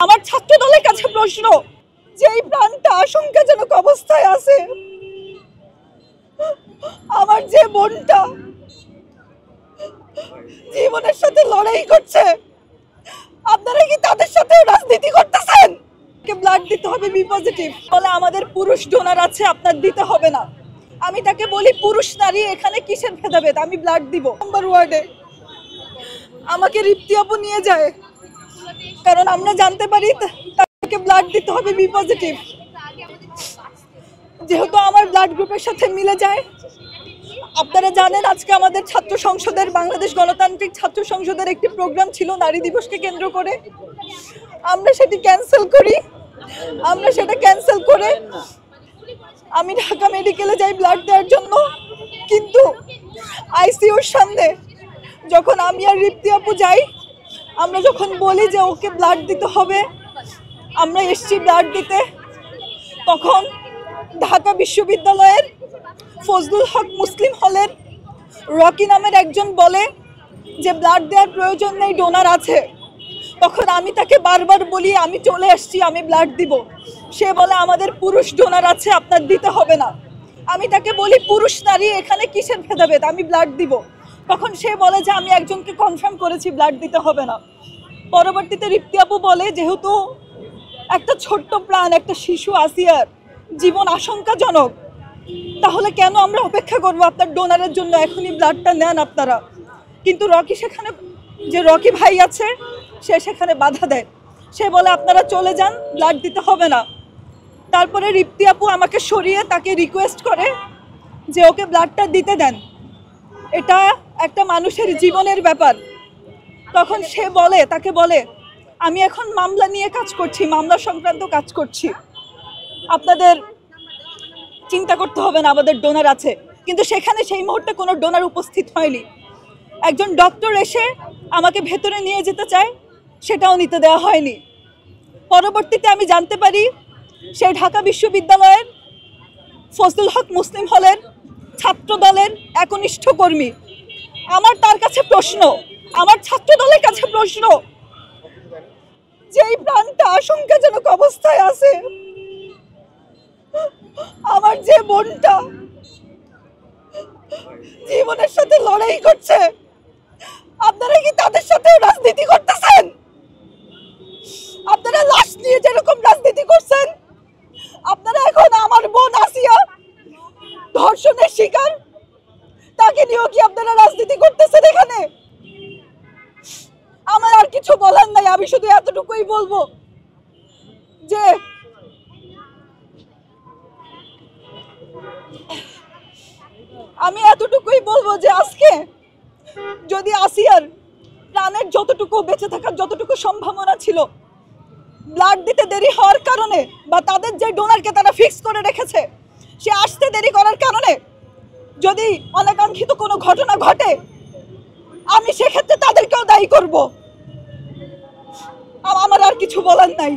আমার ছাত্র দলের কাছে প্রশ্ন, যে এই প্রাণটা আশঙ্কাজনক অবস্থায় আছে, আমার যে বোনটা জীবনের সাথে লড়াই করছে, আপনারা কি তাদের সাথে রাজনীতি করতেছেন? ব্লাড দিতে হবে বি পজিটিভ, বলে আমাদের পুরুষ ডোনার আছে, আপনার দিতে হবে না। আমি তাকে বলি পুরুষ নারী এখানে কিসের ভেদাভেদ, আমি ব্লাড দিব। নম্বর ওয়ার্ডে আমাকে রিপ্তি আপু নিয়ে যায়, কারণ আমরা জানতে পারি তাকে ব্লাড দিতে হবে বি পজিটিভ। যেহেতু আমার ব্লাড গ্রুপের সাথে মিলে যায়, আপনারা জানেন আজকে আমাদের ছাত্র সংসদের, বাংলাদেশ গণতান্ত্রিক ছাত্র সংসদের একটি প্রোগ্রাম ছিল নারী দিবসকে কেন্দ্র করে। আমরা সেটা ক্যান্সেল করে আমি ঢাকা মেডিকেলে যাই ব্লাড দেওয়ার জন্য। কিন্তু আইসিইউর সামনে যখন আমি আর রিপ্তি আপু যাই, আমরা যখন বলি যে ওকে ব্লাড দিতে হবে, আমরা এসছি ব্লাড দিতে, তখন ঢাকা বিশ্ববিদ্যালয়ের ফজলুল হক মুসলিম হলের রকি নামের একজন বলে যে ব্লাড দেওয়ার প্রয়োজন নেই, ডোনার আছে। তখন আমি তাকে বারবার বলি আমি চলে আসছি, আমি ব্লাড দিব। সে বলে আমাদের পুরুষ ডোনার আছে, আপনার দিতে হবে না। আমি তাকে বলি পুরুষ নারী এখানে কিসের ভেদাভেদ, আমি ব্লাড দিব। তখন সে বলে যে আমি একজনকে কনফার্ম করেছি, ব্লাড দিতে হবে না। পরবর্তীতে রিপ্তি আপু বলে যেহেতু একটা ছোট্ট প্রাণ, একটা শিশু আসিয়ার জীবন আশঙ্কাজনক, তাহলে কেন আমরা অপেক্ষা করবো আপনার ডোনারের জন্য, এখনই ব্লাডটা নেন আপনারা। কিন্তু রকি ভাই আছে, সে সেখানে বাধা দেয়। সে বলে আপনারা চলে যান, ব্লাড দিতে হবে না। তারপরে রিপ্তি আপু আমাকে সরিয়ে তাকে রিকোয়েস্ট করে যে ওকে ব্লাডটা দিতে দেন, এটা একটা মানুষের জীবনের ব্যাপার। তখন তাকে বলে আমি এখন মামলা নিয়ে কাজ করছি, মামলা সংক্রান্ত কাজ করছি, আপনাদের চিন্তা করতে হবে না, আমাদের ডোনার আছে। কিন্তু সেখানে সেই মুহূর্তে কোনো ডোনার উপস্থিত হয়নি। একজন ডক্টর এসে আমাকে ভেতরে নিয়ে যেতে চায়, সেটাও নিতে দেওয়া হয়নি। পরবর্তীতে আমি জানতে পারি সে ঢাকা বিশ্ববিদ্যালয়ের ফজলুল হক মুসলিম হলের ছাত্র দলের একনিষ্ঠ কর্মী। আমার তার কাছে প্রশ্ন, আমার ছাত্র দলের কাছে প্রশ্ন, যে এই প্রাণটা আশঙ্কাজনক অবস্থায় আছে, আমার যে বোনটা জীবনের সাথে লড়াই করছে, আপনারা কি তাদের সাথে রাজনীতি করতেছেন? আপনারা লাশ নিয়ে যেরকম রাজনীতি করছেন, আপনারা এখন আমার বোন আসিয়া ধর্ষণের শিকার, তাকে নিয়েও কি আপনারা রাজনীতি করতেছেন এখানে? আমার আর কিছু বলার নাই, আমি শুধু এতটুকুই বলবো যে আজকে যদি আসিয়ার প্রাণের যতটুকু বেঁচে থাকার যতটুকু সম্ভাবনা ছিল, ব্লাড দিতে দেরি হওয়ার কারণে বা তাদের যে ডোনারকে তারা ফিক্স করে রেখেছে সে আসতে দেরি করার কারণে যদি অনাকাঙ্ক্ষিত কোনো ঘটনা ঘটে, আমি সেক্ষেত্রে তাদেরকেও দায়ী করব। আমার আর কিছু বলার নাই।